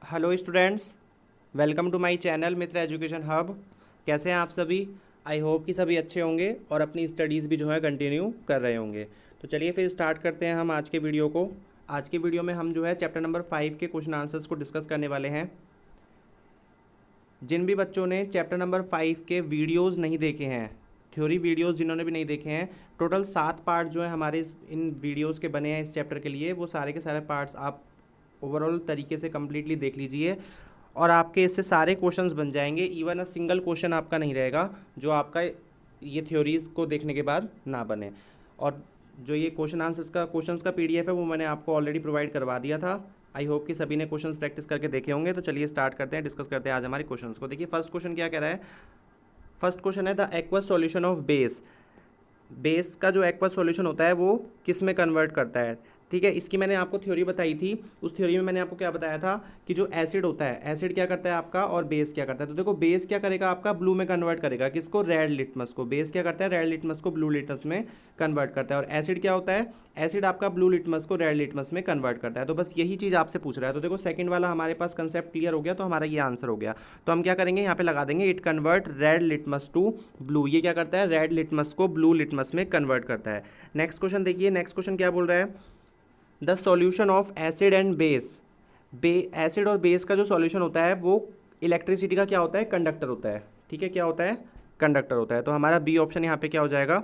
Hello students, welcome to my channel Mitra education hub. कैसे हैं आप सभी? आई होप कि सभी अच्छे होंगे और अपनी स्टडीज़ भी जो है कंटिन्यू कर रहे होंगे। तो चलिए फिर स्टार्ट करते हैं हम आज के वीडियो को। आज के वीडियो में हम जो है चैप्टर नंबर 5 के क्वेश्चन आंसर्स को डिस्कस करने वाले हैं। जिन भी बच्चों ने चैप्टर नंबर 5 के वीडियोज़ नहीं देखे हैं, थ्योरी वीडियोज़ जिन्होंने भी नहीं देखे हैं, टोटल 7 पार्ट जो है हमारे इन वीडियोज़ के बने हैं इस चैप्टर के लिए, वो सारे के सारे पार्ट्स आप ओवरऑल तरीके से कम्प्लीटली देख लीजिए और आपके इससे सारे क्वेश्चंस बन जाएंगे। इवन अ सिंगल क्वेश्चन आपका नहीं रहेगा जो आपका ये थ्योरीज़ को देखने के बाद ना बने। और जो ये क्वेश्चंस का पीडीएफ है वो मैंने आपको ऑलरेडी प्रोवाइड करवा दिया था। आई होप कि सभी ने क्वेश्चंस प्रैक्टिस करके देखे होंगे। तो चलिए स्टार्ट करते हैं, डिस्कस करते हैं आज हमारे क्वेश्चंस को। देखिए फर्स्ट क्वेश्चन क्या कह रहा है। फर्स्ट क्वेश्चन है the aqueous solution of base. Base का जो एक्वस सॉल्यूशन होता है वो किस में कन्वर्ट करता है। ठीक है, इसकी मैंने आपको थ्योरी बताई थी। उस थ्योरी में मैंने आपको क्या बताया था कि जो एसिड होता है, एसिड क्या करता है आपका और बेस क्या करता है। तो देखो बेस क्या करेगा आपका, ब्लू में कन्वर्ट करेगा। किसको? रेड लिटमस को। बेस क्या करता है? रेड लिटमस को ब्लू लिटमस में कन्वर्ट करता है। और एसिड क्या होता है? एसिड आपका ब्लू लिटमस को रेड लिटमस में कन्वर्ट करता है। तो बस यही चीज़ आपसे पूछ रहा है। तो देखो सेकंड वाला हमारे पास कंसेप्ट क्लियर हो गया, तो हमारा ये आंसर हो गया। तो हम क्या करेंगे, यहाँ पे लगा देंगे it convert red litmus to blue. ये क्या करता है? रेड लिटमस को ब्लू लिटमस में कन्वर्ट करता है। नेक्स्ट क्वेश्चन देखिए, नेक्स्ट क्वेश्चन क्या बोल रहा है। The solution of acid and base. Acid और बेस का जो सॉल्यूशन होता है वो इलेक्ट्रिसिटी का क्या होता है? कंडक्टर होता है। ठीक है, क्या होता है? कंडक्टर होता है। तो हमारा बी ऑप्शन यहाँ पे क्या हो जाएगा?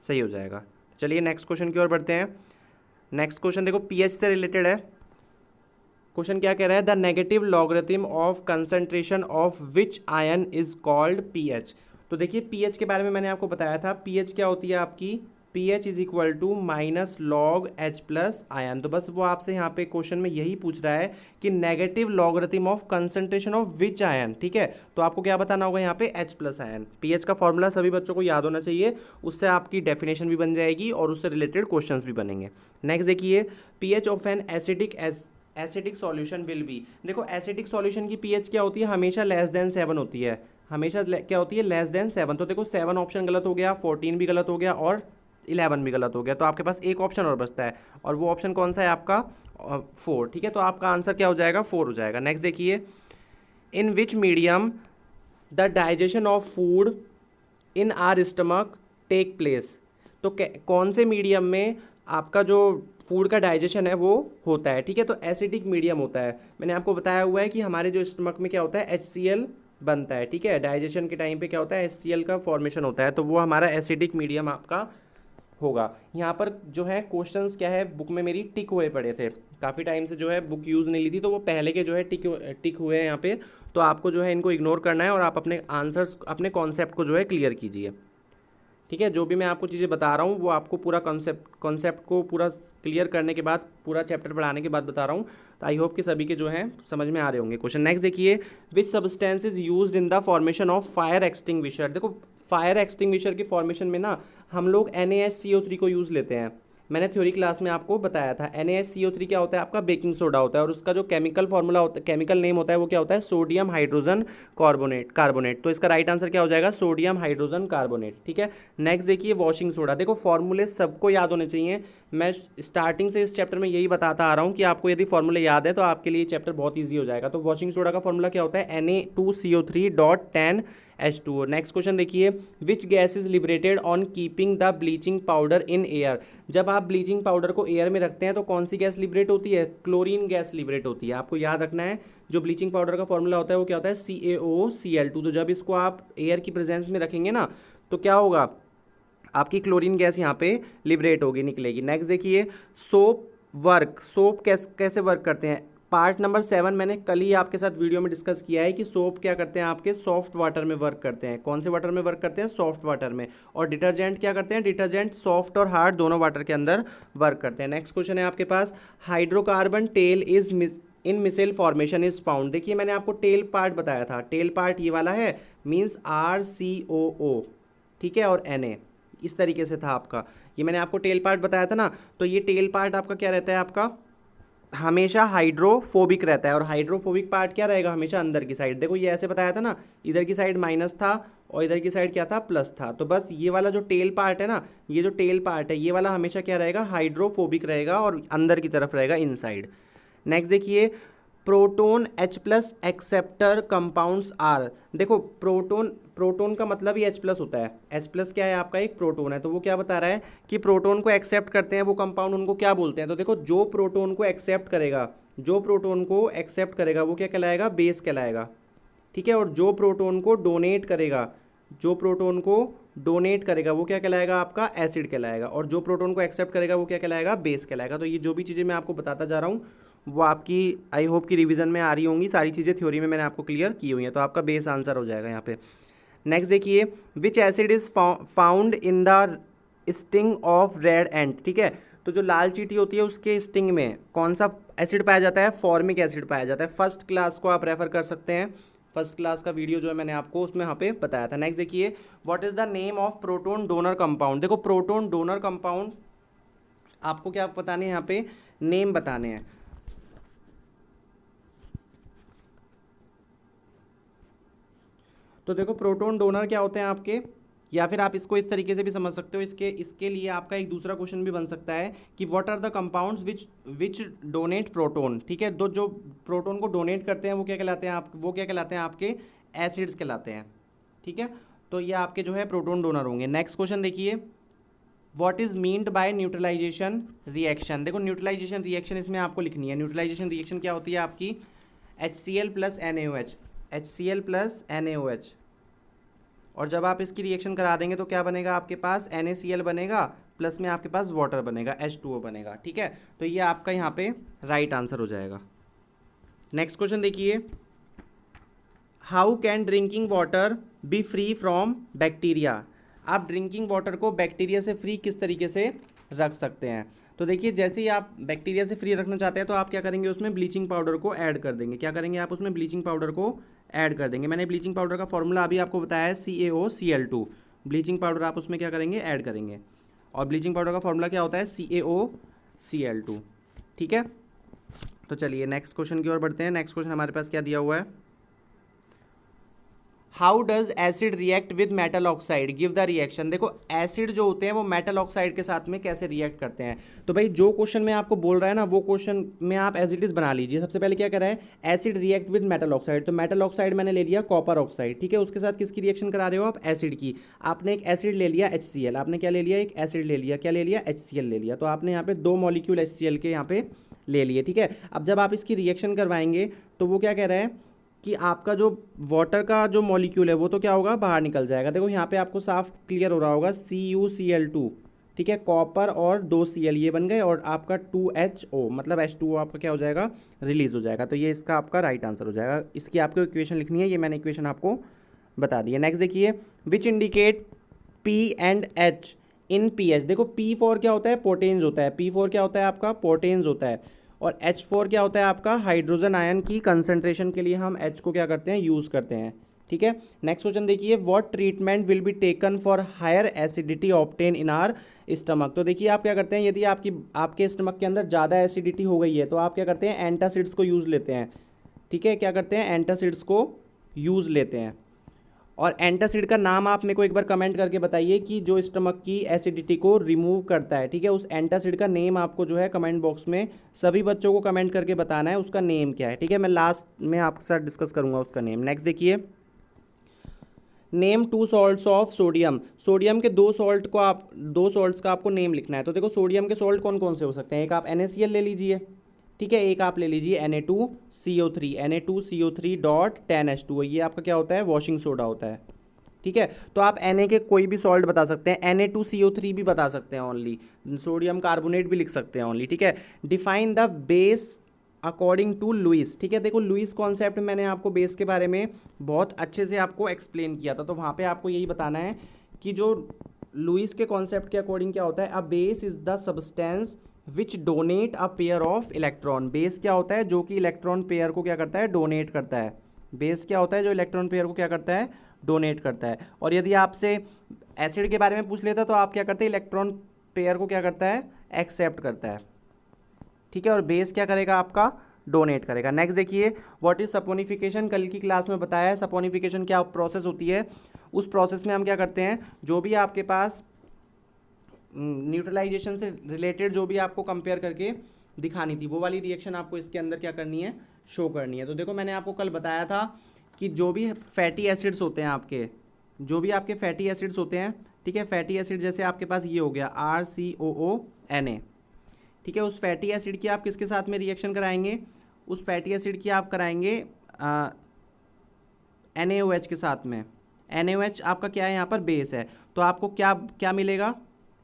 सही हो जाएगा। चलिए नेक्स्ट क्वेश्चन की ओर बढ़ते हैं। नेक्स्ट क्वेश्चन देखो पीएच से रिलेटेड है। क्वेश्चन क्या कह रहा है, the negative logarithm of concentration of which ion is called pH. तो देखिए पीएच के बारे में मैंने आपको बताया था। पीएच क्या होती है आपकी? PH is equal to minus log H plus ion. तो बस वो आपसे यहाँ पे क्वेश्चन में यही पूछ रहा है कि negative logarithm of concentration of which ion. ठीक है, तो आपको क्या बताना होगा यहाँ पे? H plus ion. पीएच का फॉर्मूला सभी बच्चों को याद होना चाहिए, उससे आपकी डेफिनेशन भी बन जाएगी और उससे रिलेटेड क्वेश्चंस भी बनेंगे। नेक्स्ट देखिए, pH of an acidic solution will be. देखो एसिडिक सॉल्यूशन की पीएच क्या होती है? हमेशा लेस देन 7 होती है। हमेशा क्या होती है? Less than 7। तो देखो 7 ऑप्शन गलत हो गया, 14 भी गलत हो गया और 11 भी गलत हो गया। तो आपके पास एक ऑप्शन और बचता है और वो ऑप्शन कौन सा है आपका? 4। ठीक है, तो आपका आंसर क्या हो जाएगा? 4 हो जाएगा। नेक्स्ट देखिए, in which medium the digestion of food in our stomach take place. तो कौन से मीडियम में आपका जो फूड का डाइजेशन है वो होता है? ठीक है, तो एसिडिक मीडियम होता है। मैंने आपको बताया हुआ है कि हमारे जो स्टमक में क्या होता है? HCl बनता है। ठीक है, डाइजेशन के टाइम पे क्या होता है? HCl का फॉर्मेशन होता है। तो वो हमारा एसिडिक मीडियम आपका होगा। यहाँ पर जो है क्वेश्चंस क्या है, बुक में मेरी टिक हुए पड़े थे। काफ़ी टाइम से जो है बुक यूज़ नहीं ली थी, तो वो पहले के जो है टिक हुए हैं यहाँ पे। तो आपको जो है इनको इग्नोर करना है और आप अपने आंसर्स, अपने कॉन्सेप्ट को जो है क्लियर कीजिए। ठीक है, जो भी मैं आपको चीज़ें बता रहा हूँ वो आपको पूरा कॉन्सेप्ट को पूरा क्लियर करने के बाद, पूरा चैप्टर पढ़ाने के बाद बता रहा हूँ। तो आई होप कि सभी के जो हैं समझ में आ रहे होंगे क्वेश्चन। नेक्स्ट देखिए, which substance is used in the formation of fire extinguisher. देखो फायर एक्सटिंग्विशर की फॉर्मेशन में ना हम लोग NaHCO3 को यूज़ लेते हैं। मैंने थ्योरी क्लास में आपको बताया था। NaHCO3 क्या होता है आपका? बेकिंग सोडा होता है और उसका जो केमिकल फॉर्मूला होता है, केमिकल नेम होता है वो क्या होता है? Sodium hydrogen carbonate. तो इसका राइट आंसर क्या हो जाएगा? Sodium hydrogen carbonate. ठीक है, नेक्स्ट देखिए वॉशिंग सोडा। देखो फॉर्मूले सबको याद होने चाहिए। मैं स्टार्टिंग से इस चैप्टर में यही बताता आ रहा हूँ कि आपको यदि फॉर्मूले याद है तो आपके लिए चैप्टर बहुत ईजी हो जाएगा। तो वॉशिंग सोडा का फॉर्मूला क्या होता है? Na2CO3.10H2O। नेक्स्ट क्वेश्चन देखिए, which gas is liberated on keeping the bleaching powder in air. जब आप ब्लीचिंग पाउडर को एयर में रखते हैं तो कौन सी गैस लिबरेट होती है? क्लोरीन गैस लिबरेट होती है। आपको याद रखना है जो ब्लीचिंग पाउडर का फॉर्मूला होता है वो क्या होता है? CaOCl2। तो जब इसको आप एयर की प्रेजेंस में रखेंगे ना तो क्या होगा? आपकी क्लोरीन गैस यहाँ पे लिबरेट होगी, निकलेगी। नेक्स्ट देखिए, सोप कैसे वर्क करते हैं। पार्ट नंबर 7 मैंने कल ही आपके साथ वीडियो में डिस्कस किया है कि सोप क्या करते हैं आपके? सॉफ्ट वाटर में वर्क करते हैं। कौन से वाटर में वर्क करते हैं? सॉफ्ट वाटर में। और डिटर्जेंट क्या करते हैं? डिटर्जेंट सॉफ्ट और हार्ड दोनों वाटर के अंदर वर्क करते हैं। नेक्स्ट क्वेश्चन है आपके पास, hydrocarbon tail is in micelle formation is found. देखिए मैंने आपको टेल पार्ट बताया था। टेल पार्ट ये वाला है, मीन्स RCOO। ठीक है, और Na इस तरीके से था आपका। ये मैंने आपको टेल पार्ट बताया था ना। तो ये टेल पार्ट आपका क्या रहता है? आपका हमेशा हाइड्रोफोबिक रहता है। और हाइड्रोफोबिक पार्ट क्या रहेगा? हमेशा अंदर की साइड। देखो ये ऐसे बताया था ना, इधर की साइड माइनस था और इधर की साइड क्या था? प्लस था। तो बस ये वाला जो टेल पार्ट है ना, ये जो टेल पार्ट है ये वाला हमेशा क्या रहेगा? हाइड्रोफोबिक रहेगा और अंदर की तरफ रहेगा, इनसाइड। नेक्स्ट देखिए, proton H plus acceptor compounds are. देखो प्रोटोन का मतलब ही H प्लस होता है। H प्लस क्या है आपका, एक प्रोटोन है। तो वो क्या बता रहा है कि प्रोटोन को एक्सेप्ट करते हैं वो कंपाउंड, उनको क्या बोलते हैं। तो देखो जो प्रोटोन को एक्सेप्ट करेगा, वो क्या कहलाएगा, बेस कहलाएगा। ठीक है, और जो प्रोटोन को डोनेट करेगा, वो क्या कहलाएगा, आपका एसिड कहलाएगा। और जो प्रोटोन को एक्सेप्ट करेगा वो क्या कहलाएगा, बेस कहलाएगा। तो ये जो भी चीज़ें मैं आपको बताता जा रहा हूँ वो आपकी आई होप की रिवीजन में आ रही होंगी। सारी चीज़ें थ्योरी में मैंने आपको क्लियर की हुई हैं, तो आपका बेस आंसर हो जाएगा यहाँ पे। नेक्स्ट देखिए, विच acid is found in the sting of red एंट। ठीक है, तो जो लाल चींटी होती है उसके स्टिंग में कौन सा एसिड पाया जाता है, फॉर्मिक एसिड पाया जाता है। फर्स्ट क्लास को आप रेफर कर सकते हैं, फर्स्ट क्लास का वीडियो जो है मैंने आपको उसमें यहाँ पे बताया था। नेक्स्ट देखिए, what is the name of proton donor compound. देखो प्रोटोन डोनर कंपाउंड आपको क्या बताने हैं, यहाँ पे नेम बताने हैं। तो देखो प्रोटोन डोनर क्या होते हैं आपके, या फिर आप इसको इस तरीके से भी समझ सकते हो। इसके लिए आपका एक दूसरा क्वेश्चन भी बन सकता है कि what are the compounds which donate proton. ठीक है, तो जो प्रोटोन को डोनेट करते हैं वो क्या कहलाते हैं, वो क्या कहलाते हैं, आपके एसिड्स कहलाते हैं। ठीक है, तो ये आपके जो है प्रोटोन डोनर होंगे। नेक्स्ट क्वेश्चन देखिए, what is meant by neutralization reaction. देखो न्यूट्रलाइजेशन रिएक्शन इसमें आपको लिखनी है। न्यूट्रलाइजेशन रिएक्शन क्या होती है आपकी, HCl प्लस NaOH, और जब आप इसकी रिएक्शन करा देंगे तो क्या बनेगा, आपके पास NaCl बनेगा, प्लस में आपके पास वाटर बनेगा, H2O बनेगा। ठीक है, तो ये आपका यहाँ पे राइट आंसर हो जाएगा। नेक्स्ट क्वेश्चन देखिए, how can drinking water B free from bacteria. आप ड्रिंकिंग वाटर को बैक्टीरिया से फ्री किस तरीके से रख सकते हैं। तो देखिए, जैसे ही आप बैक्टीरिया से फ्री रखना चाहते हैं तो आप क्या करेंगे, उसमें ब्लीचिंग पाउडर को ऐड कर देंगे। क्या करेंगे आप, उसमें ब्लीचिंग पाउडर को ऐड कर देंगे। मैंने ब्लीचिंग पाउडर का फॉर्मूला अभी आपको बताया है, CaOCl2। ब्लीचिंग पाउडर आप उसमें क्या करेंगे, ऐड करेंगे। और ब्लीचिंग पाउडर का फॉर्मूला क्या होता है, CaOCl2। ठीक है, तो चलिए नेक्स्ट क्वेश्चन की ओर बढ़ते हैं। नेक्स्ट क्वेश्चन हमारे पास क्या दिया हुआ है, how does acid react with metal oxide, give the reaction. देखो एसिड जो होते हैं वो मेटल ऑक्साइड के साथ में कैसे रिएक्ट करते हैं। तो भाई जो क्वेश्चन में आपको बोल रहा है ना, वो क्वेश्चन में आप एज इट इज बना लीजिए। सबसे पहले क्या कर रहा है, acid react with metal oxide. तो मेटल ऑक्साइड मैंने ले लिया कॉपर ऑक्साइड। ठीक है, उसके साथ किसकी रिएक्शन करा रहे हो आप, एसिड की। आपने एक एसिड ले लिया HCl, आपने क्या ले लिया, एक एसिड ले लिया, क्या ले लिया, HCl ले लिया। तो आपने यहाँ पे 2 मॉलिक्यूल HCl के यहाँ पे ले लिए। ठीक है, अब जब आप इसकी रिएक्शन करवाएंगे तो वो क्या कह रहा है कि आपका जो वाटर का जो मॉलिक्यूल है वो तो क्या होगा, बाहर निकल जाएगा। देखो यहाँ पे आपको साफ क्लियर हो रहा होगा, CuCl2। ठीक है, कॉपर और 2 Cl ये बन गए, और आपका 2HO मतलब H2O आपका क्या हो जाएगा, रिलीज हो जाएगा। तो ये इसका आपका राइट आंसर हो जाएगा। इसकी आपको इक्वेशन लिखनी है, ये मैंने इक्वेशन आपको बता दी है। नेक्स्ट देखिए, which indicate P and H in pH। देखो P4 क्या होता है, पोटेंस होता है। P4 क्या होता है आपका, पोटेंस होता है। और H4 क्या होता है आपका, हाइड्रोजन आयन की कंसंट्रेशन के लिए हम H को क्या करते हैं, यूज़ करते हैं। ठीक है, नेक्स्ट क्वेश्चन देखिए, what treatment will be taken for higher acidity obtain in our stomach. तो देखिए आप क्या करते हैं, यदि आपके स्टमक के अंदर ज़्यादा एसिडिटी हो गई है तो आप क्या करते हैं, एंटासिड्स को यूज़ लेते हैं। ठीक है, क्या करते हैं, एंटासिड्स को यूज़ लेते हैं। और एंटासिड का नाम आप मेरे को एक बार कमेंट करके बताइए कि जो स्टमक की एसिडिटी को रिमूव करता है। ठीक है, उस एंटासिड का नेम आपको जो है कमेंट बॉक्स में सभी बच्चों को कमेंट करके बताना है उसका नेम क्या है। ठीक है, मैं लास्ट में आपके साथ डिस्कस करूंगा उसका नेम। नेक्स्ट देखिए, name 2 salts of sodium. Sodium के 2 सॉल्ट्स का आपको नेम लिखना है। तो देखो सोडियम के सॉल्ट कौन कौन से हो सकते हैं, एक आप NaCl ले लीजिए। ठीक है, एक आप ले लीजिए Na2CO3 डॉट 10H2O, ये आपका क्या होता है, वॉशिंग सोडा होता है। ठीक है, तो आप Na के कोई भी सॉल्ट बता सकते हैं, Na2CO3 भी बता सकते हैं ओनली, सोडियम कार्बोनेट भी लिख सकते हैं ओनली। ठीक है, define the base according to Lewis. ठीक है, देखो लुइस कॉन्सेप्ट मैंने आपको बेस के बारे में बहुत अच्छे से आपको एक्सप्लेन किया था, तो वहाँ पे आपको यही बताना है कि जो लुइस के कॉन्सेप्ट के अकॉर्डिंग क्या होता है, a base is the substance which donate a pair of electron. Base क्या होता है, जो कि इलेक्ट्रॉन पेयर को क्या करता है, डोनेट करता है। बेस क्या होता है, जो इलेक्ट्रॉन पेयर को क्या करता है, डोनेट करता है। और यदि आपसे एसिड के बारे में पूछ लेता तो आप क्या करते हैं, इलेक्ट्रॉन पेयर को क्या करता है, एक्सेप्ट करता है। ठीक है, और बेस क्या करेगा, आपका डोनेट करेगा। नेक्स्ट देखिए, व्हाट इज सपोनिफिकेशन। कल की क्लास में बताया है सपोनिफिकेशन क्या प्रोसेस होती है। उस प्रोसेस में हम क्या करते हैं, जो भी आपके पास न्यूट्रलाइजेशन से रिलेटेड जो भी आपको कंपेयर करके दिखानी थी, वो वाली रिएक्शन आपको इसके अंदर क्या करनी है, शो करनी है। तो देखो मैंने आपको कल बताया था कि जो भी फैटी एसिड्स होते हैं आपके, जो भी आपके फैटी एसिड्स होते हैं, ठीक है, फैटी एसिड जैसे आपके पास ये हो गया RCOONA, ठीक है, उस फैटी एसिड की आप किसके साथ में रिएक्शन कराएंगे, उस फैटी एसिड की आप कराएंगे NaOH के साथ में। NaOH आपका क्या है, यहाँ पर बेस है, तो आपको क्या क्या मिलेगा,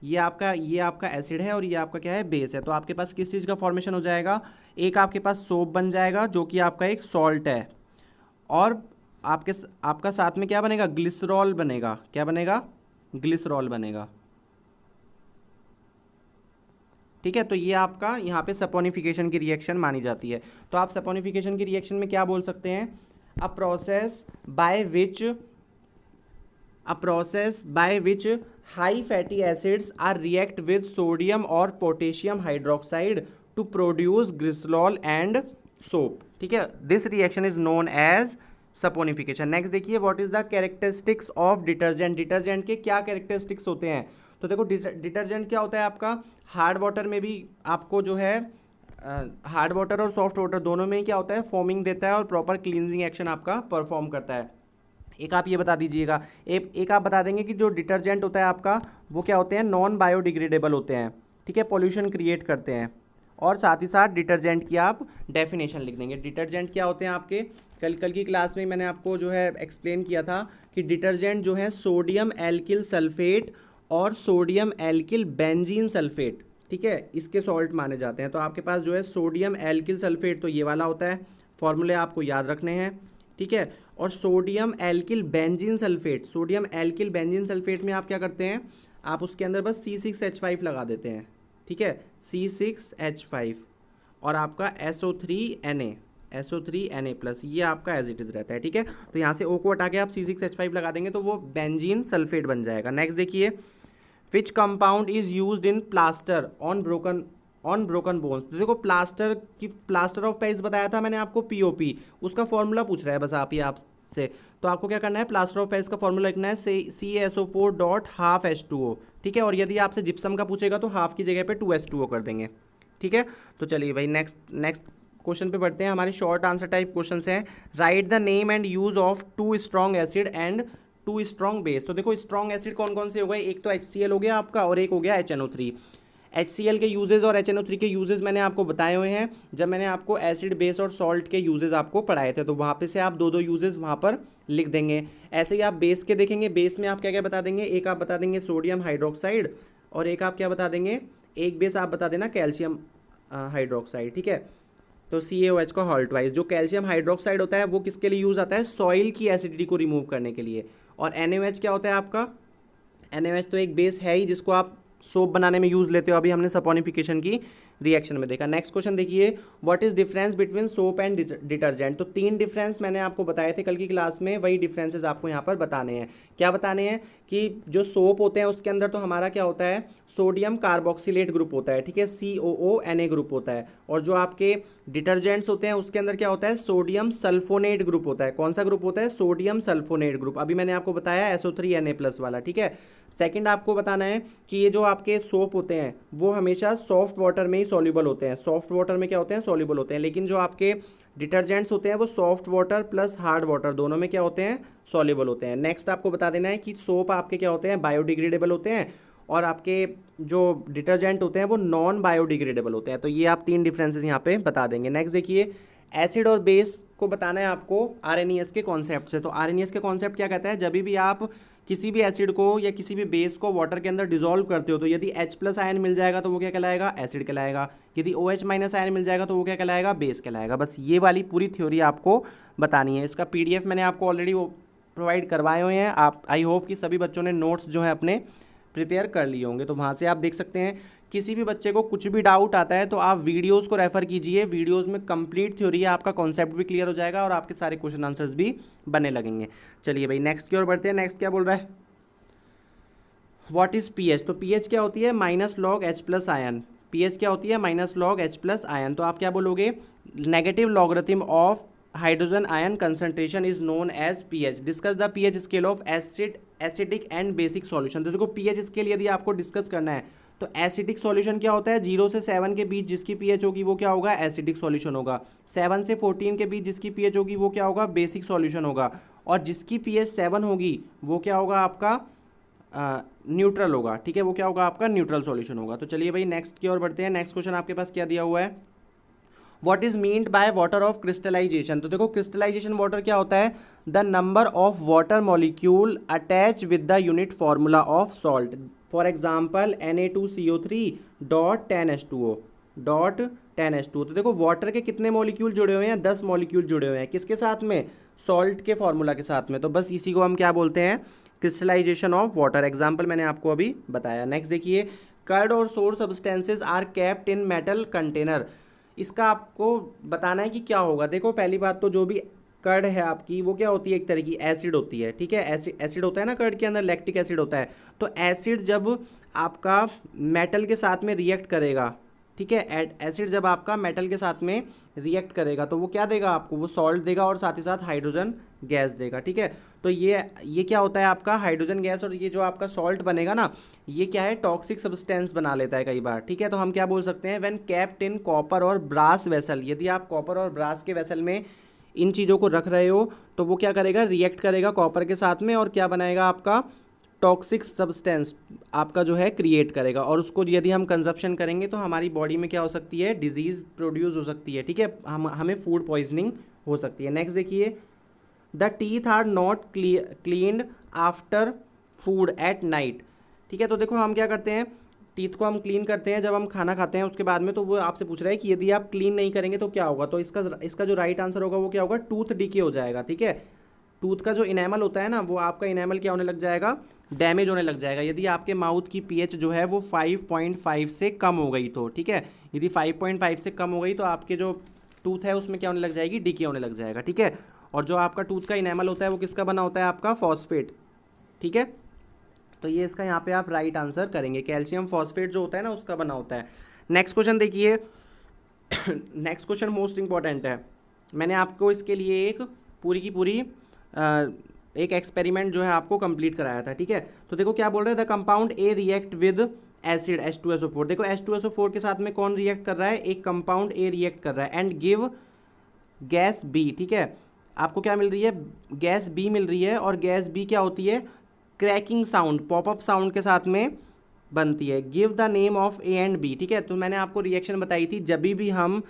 ये आपका एसिड है और ये आपका क्या है, बेस है। तो आपके पास किस चीज़ का फॉर्मेशन हो जाएगा, एक आपके पास सोप बन जाएगा जो कि आपका एक सॉल्ट है, और आपका साथ में क्या बनेगा, ग्लिसरॉल बनेगा। क्या बनेगा, ग्लिसरॉल बनेगा, ठीक है। तो ये आपका यहाँ पे सपोनिफिकेशन की रिएक्शन मानी जाती है। तो आप सपोनिफिकेशन की रिएक्शन में क्या बोल सकते हैं, a process by which high fatty acids are react with sodium और potassium hydroxide to produce glycerol and soap, ठीक है। This reaction is known as saponification. Next देखिए, what is the characteristics of detergent. Detergent के क्या characteristics होते हैं, तो देखो डिटर्जेंट क्या होता है आपका, हार्ड वाटर में भी आपको जो है हार्ड वाटर और सॉफ्ट वाटर दोनों में ही क्या होता है, फॉर्मिंग देता है और प्रॉपर क्लींजिंग एक्शन आपका परफॉर्म करता है। एक आप ये बता दीजिएगा, एक आप बता देंगे कि जो डिटर्जेंट होता है आपका वो क्या होते हैं, नॉन बायोडिग्रेडेबल होते हैं, ठीक है, पॉल्यूशन क्रिएट करते हैं। और साथ ही साथ डिटर्जेंट की आप डेफिनेशन लिख देंगे। डिटर्जेंट क्या होते हैं आपके, कल की क्लास में मैंने आपको जो है एक्सप्लेन किया था कि डिटर्जेंट जो है सोडियम एल्किल सल्फेट और सोडियम एल्किल बेंजीन सल्फेट, ठीक है, इसके सॉल्ट माने जाते हैं। तो आपके पास जो है सोडियम एल्किल सल्फेट तो ये वाला होता है, फॉर्मूले आपको याद रखने हैं, ठीक है। और sodium alkyl benzene sulphate, sodium alkyl benzene sulphate में आप क्या करते हैं, आप उसके अंदर बस C6H5 लगा देते हैं, ठीक है, C6H5 और आपका SO3Na प्लस, ये आपका एज इट इज़ रहता है, ठीक है। तो यहाँ से O को हटा के आप C6H5 लगा देंगे तो वो बेंजीन सल्फेट बन जाएगा। नेक्स्ट देखिए, which compound is used in plaster on broken bones. तो देखो प्लास्टर ऑफ पेरिस बताया था मैंने आपको, POP, उसका फॉर्मूला पूछ रहा है बस आप ही आपसे। तो आपको क्या करना है, प्लास्टर ऑफ पेरिस का फॉर्मूला लिखना है CaSO4.12H2O, ठीक है। और यदि आपसे जिप्सम का पूछेगा तो हाफ की जगह पे 2H2O कर देंगे, ठीक है। तो चलिए भाई नेक्स्ट क्वेश्चन पे बढ़ते हैं। हमारे शॉर्ट आंसर टाइप क्वेश्चन हैं। Right the name and use of 2 strong acid and 2 strong base. तो देखो स्ट्रॉन्ग एसिड कौन कौन से हो गए, एक तो HCl हो गया आपका और एक हो गया HNO3। HCl के यूजेज और HNO3 के यूजेज मैंने आपको बताए हुए हैं जब मैंने आपको एसिड बेस और सॉल्ट के यूजेज आपको पढ़ाए थे, तो वहाँ पे से आप दो यूजेज वहाँ पर लिख देंगे। ऐसे ही आप बेस के देखेंगे, बेस में आप क्या क्या बता देंगे, एक आप बता देंगे सोडियम हाइड्रोक्साइड और एक आप क्या बता देंगे, एक बेस आप बता देना कैल्शियम हाइड्रोक्साइड, ठीक है। तो CaOH का हॉल्ट वाइज, जो कैल्शियम हाइड्रोक्साइड होता है वो किसके लिए यूज़ आता है, सॉइल की एसिडिटी को रिमूव करने के लिए। और NaOH क्या होता है आपका, NaOH तो एक बेस है ही जिसको आप सोप बनाने में यूज़ लेते हो, अभी हमने सपोनिफिकेशन की रिएक्शन में देखा। नेक्स्ट क्वेश्चन देखिए, what is difference between soap and detergent. तो 3 डिफरेंस मैंने आपको बताए थे कल की क्लास में, वही डिफरेंसेस आपको यहाँ पर बताने हैं। क्या बताने हैं कि जो सोप होते हैं उसके अंदर तो हमारा क्या होता है, सोडियम कार्बोक्सिलेट ग्रुप होता है, ठीक है, COONA ग्रुप होता है। और जो आपके डिटर्जेंट्स होते हैं उसके अंदर क्या होता है, सोडियम सल्फोनेट ग्रुप होता है। कौन सा ग्रुप होता है, सोडियम सल्फोनेट ग्रुप, अभी मैंने आपको बताया SO3Na+ वाला, ठीक है। सेकंड आपको बताना है कि ये जो आपके सोप होते हैं वो हमेशा सॉफ्ट वाटर में ही सॉल्युबल होते हैं, सॉफ्ट वाटर में क्या होते हैं, सॉल्युबल होते हैं। लेकिन जो आपके डिटर्जेंट्स होते हैं वो soft water plus hard water दोनों में क्या होते हैं, सॉल्युबल होते हैं। नेक्स्ट आपको बता देना है कि सोप आपके क्या होते हैं, बायोडिग्रेडेबल होते हैं और आपके जो डिटर्जेंट होते हैं वो नॉन बायोडिग्रेडेबल होते हैं। तो ये आप 3 डिफरेंसेस यहाँ पे बता देंगे। नेक्स्ट देखिए, एसिड और बेस को बताना है आपको RNES के कॉन्सेप्ट से। तो RNES के कॉन्सेप्ट क्या कहता है, जब भी आप किसी भी एसिड को या किसी भी बेस को वाटर के अंदर डिसॉल्व करते हो तो यदि H+ आयन मिल जाएगा तो वो क्या कहलाएगा, एसिड कहलाएगा। यदि OH- आयन मिल जाएगा तो वो क्या कहलाएगा, बेस कहलाएगा। बस ये वाली पूरी थ्योरी आपको बतानी है। इसका PDF मैंने आपको ऑलरेडी वो प्रोवाइड करवाए हुए हैं। आप आई होप कि सभी बच्चों ने नोट्स जो है अपने प्रिपेयर कर लिए होंगे, तो वहाँ से आप देख सकते हैं। किसी भी बच्चे को कुछ भी डाउट आता है तो आप वीडियोस को रेफर कीजिए, वीडियोस में कंप्लीट थ्योरी है, आपका कॉन्सेप्ट भी क्लियर हो जाएगा और आपके सारे क्वेश्चन आंसर्स भी बनने लगेंगे। चलिए भाई नेक्स्ट की ओर बढ़ते हैं। नेक्स्ट क्या बोल रहा है, व्हाट इज pH। तो pH क्या होती है, -log H+ आयन। pH क्या होती है, -log H+ आयन। तो आप क्या बोलोगे, negative logarithm of hydrogen ion concentration is known as pH। Discuss the pH scale of acidic and basic solution. तो देखो pH स्केल यदि आपको डिस्कस करना है तो एसिडिक सॉल्यूशन क्या होता है, 0 से 7 के बीच जिसकी पीएच होगी वो क्या होगा, एसिडिक सॉल्यूशन होगा। 7 से 14 के बीच जिसकी पीएच होगी वो क्या होगा, बेसिक सॉल्यूशन होगा। और जिसकी पीएच 7 होगी वो क्या होगा आपका, न्यूट्रल होगा। ठीक है, वो क्या होगा आपका, न्यूट्रल सॉल्यूशन होगा। तो चलिए भाई नेक्स्ट की ओर बढ़ते हैं। नेक्स्ट क्वेश्चन आपके पास क्या दिया हुआ है, what is meant by water of crystallization. तो देखो क्रिस्टलाइजेशन वाटर क्या होता है, the number of water molecule attach with the unit formula of salt. For example Na2CO3 dot 10H2O dot 10H2O। तो देखो वाटर के कितने मॉलिक्यूल जुड़े हुए हैं, 10 मॉलिक्यूल जुड़े हुए हैं, किसके साथ में, सॉल्ट के फार्मूला के साथ में। तो बस इसी को हम क्या बोलते हैं, क्रिस्टलाइजेशन ऑफ वाटर। एग्जाम्पल मैंने आपको अभी बताया। नेक्स्ट देखिए, कर्ड और sour substances are kept in metal container. इसका आपको बताना है कि क्या होगा। देखो पहली बात तो जो भी कर्ड है आपकी वो क्या होती है, एक तरह की एसिड होती है। ठीक है, एसिड होता है ना कर्ड के अंदर, लैक्टिक एसिड होता है। तो एसिड जब आपका मेटल के साथ में रिएक्ट करेगा, ठीक है, एसिड जब आपका मेटल के साथ में रिएक्ट करेगा तो वो क्या देगा आपको, वो सॉल्ट देगा और साथ ही साथ हाइड्रोजन गैस देगा। ठीक है, तो ये क्या होता है आपका हाइड्रोजन गैस, और ये जो आपका सॉल्ट बनेगा ना, ये क्या है, टॉक्सिक सब्सटेंस बना लेता है कई बार। ठीक है, तो हम क्या बोल सकते हैं, व्हेन केप्ट इन कॉपर और ब्रास वेसल। यदि आप कॉपर और ब्रास के वेसल में इन चीज़ों को रख रहे हो तो वो क्या करेगा, रिएक्ट करेगा कॉपर के साथ में और क्या बनाएगा आपका, टॉक्सिक सब्सटेंस आपका जो है क्रिएट करेगा। और उसको यदि हम कंजप्शन करेंगे तो हमारी बॉडी में क्या हो सकती है, डिजीज़ प्रोड्यूस हो सकती है। ठीक है, हमें फूड पॉइजनिंग हो सकती है। नेक्स्ट देखिए, the teeth are not cleaned after food at night. ठीक है, तो देखो हम क्या करते हैं, टीथ को हम क्लीन करते हैं जब हम खाना खाते हैं उसके बाद में। तो वो आपसे पूछ रहा है कि यदि आप क्लीन नहीं करेंगे तो क्या होगा। तो इसका जो राइट आंसर होगा वो क्या होगा, टूथ डीके हो जाएगा। ठीक है, टूथ का जो इनेमल होता है ना, वो आपका इनेमल क्या होने लग जाएगा, डैमेज होने लग जाएगा। यदि आपके माउथ की पीएच जो है वो 5.5 से कम हो गई तो, ठीक है, यदि 5.5 से कम हो गई तो आपके जो टूथ है उसमें क्या होने लग जाएगी, डीके होने लग जाएगा। ठीक है, और जो आपका टूथ का इनेमल होता है वो किसका बना होता है, आपका फॉस्फेट। ठीक है, तो ये इसका यहाँ पे आप राइट आंसर करेंगे, कैल्शियम फॉस्फेट जो होता है ना उसका बना होता है। नेक्स्ट क्वेश्चन देखिए, नेक्स्ट क्वेश्चन मोस्ट इंपॉर्टेंट है। मैंने आपको इसके लिए एक पूरी की पूरी एक एक्सपेरिमेंट जो है आपको कंप्लीट कराया था। ठीक है, तो देखो क्या बोल रहे हैं, the compound A react with acid H2SO4। देखो H2SO4 के साथ में कौन रिएक्ट कर रहा है, एक कंपाउंड ए रिएक्ट कर रहा है, एंड गिव गैस बी। ठीक है, आपको क्या मिल रही है, गैस बी मिल रही है, और गैस बी क्या होती है, क्रैकिंग साउंड, पॉपअप साउंड के साथ में बनती है। Give the name of A and B. ठीक है, तो मैंने आपको रिएक्शन बताई थी, जब भी हम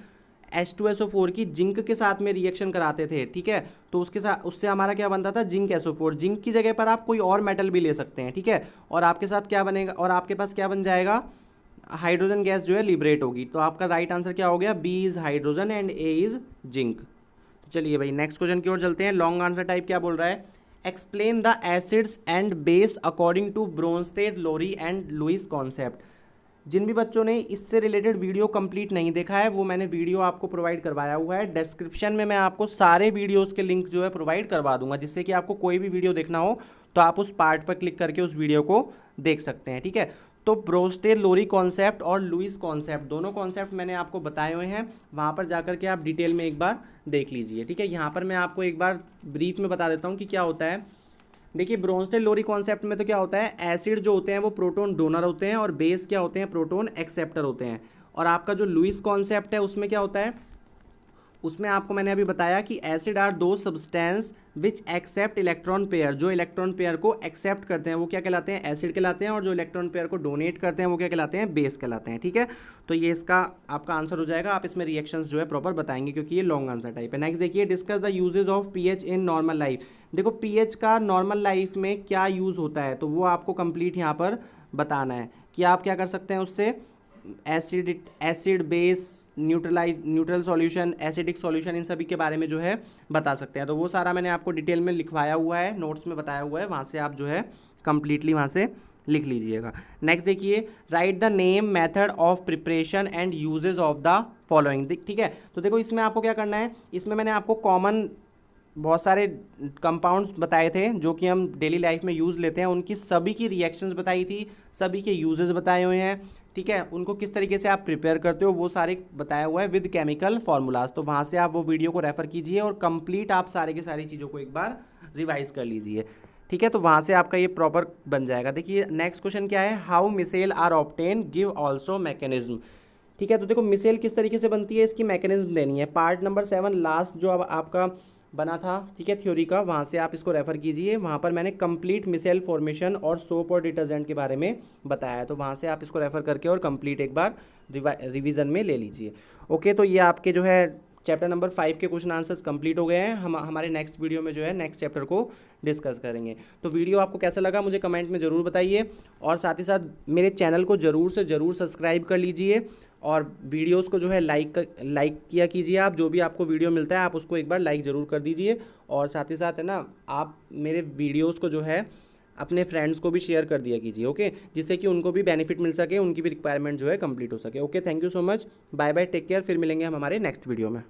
H2SO4 की जिंक के साथ में रिएक्शन कराते थे। ठीक है, तो उसके साथ उससे हमारा क्या बनता था, जिंक SO4। जिंक की जगह पर आप कोई और मेटल भी ले सकते हैं। ठीक है, और आपके साथ क्या बनेगा, और आपके पास क्या बन जाएगा, हाइड्रोजन गैस जो है लिबरेट होगी। तो आपका राइट आंसर क्या हो गया, B is hydrogen and A is zinc. तो चलिए भाई नेक्स्ट क्वेश्चन की ओर चलते हैं। लॉन्ग आंसर टाइप क्या बोल रहा है, explain the acids and base according to Bronsted, Lowry and Lewis concept. जिन भी बच्चों ने इससे रिलेटेड वीडियो कंप्लीट नहीं देखा है वो मैंने वीडियो आपको प्रोवाइड करवाया हुआ है। डिस्क्रिप्शन में मैं आपको सारे वीडियोस के लिंक जो है प्रोवाइड करवा दूंगा, जिससे कि आपको कोई भी वीडियो देखना हो तो आप उस पार्ट पर क्लिक करके उस वीडियो को देख सकते हैं। ठीक है, तो ब्रोस्टेड लोरी कॉन्सेप्ट और लुईस कॉन्सेप्ट दोनों कॉन्सेप्ट मैंने आपको बताए हुए हैं, वहाँ पर जाकर के आप डिटेल में एक बार देख लीजिए। ठीक है, यहाँ पर मैं आपको एक बार ब्रीफ में बता देता हूँ कि क्या होता है। देखिए ब्रोंस्टेड लोरी कॉन्सेप्ट में तो क्या होता है, एसिड जो होते हैं वो प्रोटॉन डोनर होते हैं और बेस क्या होते हैं, प्रोटॉन एक्सेप्टर होते हैं। और आपका जो लुईस कॉन्सेप्ट है उसमें क्या होता है, उसमें आपको मैंने अभी बताया कि एसिड आर दो substance which accept electron pair. जो इलेक्ट्रॉन पेयर को एक्सेप्ट करते हैं वो क्या कहलाते हैं, एसिड कहलाते हैं, और जो इलेक्ट्रॉन पेयर को डोनेट करते हैं वो क्या कहलाते हैं, बेस कहलाते हैं। ठीक है, तो ये इसका आपका आंसर हो जाएगा। आप इसमें रिएक्शंस जो है प्रॉपर बताएंगे क्योंकि ये लॉन्ग आंसर टाइप है। नेक्स्ट देखिए, discuss the uses of pH in normal life. देखो पीएच का नॉर्मल लाइफ में क्या यूज़ होता है तो वो आपको कंप्लीट यहाँ पर बताना है कि आप क्या कर सकते हैं उससे, acid base, neutral solution, acidic solution, इन सभी के बारे में जो है बता सकते हैं। तो वो सारा मैंने आपको डिटेल में लिखवाया हुआ है, नोट्स में बताया हुआ है, वहाँ से आप जो है कंप्लीटली वहाँ से लिख लीजिएगा। नेक्स्ट देखिए, write the name, method of preparation and uses of the following. ठीक है, तो देखो इसमें आपको क्या करना है, इसमें मैंने आपको कॉमन बहुत सारे कंपाउंड्स बताए थे जो कि हम डेली लाइफ में यूज़ लेते हैं, उनकी सभी की रिएक्शंस बताई थी, सभी के यूजेस बताए हुए हैं। ठीक है, उनको किस तरीके से आप प्रिपेयर करते हो वो सारे बताया हुआ है विद केमिकल फार्मूलाज। तो वहाँ से आप वो वीडियो को रेफर कीजिए और कंप्लीट आप सारे के सारी चीज़ों को एक बार रिवाइज कर लीजिए। ठीक है, तो वहाँ से आपका ये प्रॉपर बन जाएगा। देखिए नेक्स्ट क्वेश्चन क्या है, how micelle are obtain, give also mechanism. ठीक है, तो देखो मिसेल किस तरीके से बनती है, इसकी मैकेनिज्म देनी है। पार्ट नंबर 7 लास्ट जो अब आपका बना था, ठीक है, थ्योरी का, वहाँ से आप इसको रेफर कीजिए। वहाँ पर मैंने कंप्लीट मिसेल फॉर्मेशन और सोप और डिटर्जेंट के बारे में बताया है, तो वहाँ से आप इसको रेफर करके और कंप्लीट एक बार रिवीजन में ले लीजिए। ओके, तो ये आपके जो है चैप्टर नंबर 5 के क्वेश्चन आंसर्स कंप्लीट हो गए हैं। हम हमारे नेक्स्ट वीडियो में जो है नेक्स्ट चैप्टर को डिस्कस करेंगे। तो वीडियो आपको कैसा लगा मुझे कमेंट में ज़रूर बताइए, और साथ ही साथ मेरे चैनल को ज़रूर से ज़रूर सब्सक्राइब कर लीजिए, और वीडियोस को जो है लाइक किया कीजिए। आप जो भी आपको वीडियो मिलता है आप उसको एक बार लाइक ज़रूर कर दीजिए, और साथ ही साथ है ना, आप मेरे वीडियोस को जो है अपने फ्रेंड्स को भी शेयर कर दिया कीजिए। ओके, जिससे कि उनको भी बेनिफिट मिल सके, उनकी भी रिक्वायरमेंट जो है कंप्लीट हो सके। Okay, thank you so much, bye bye, take care, फिर मिलेंगे हम हमारे नेक्स्ट वीडियो में।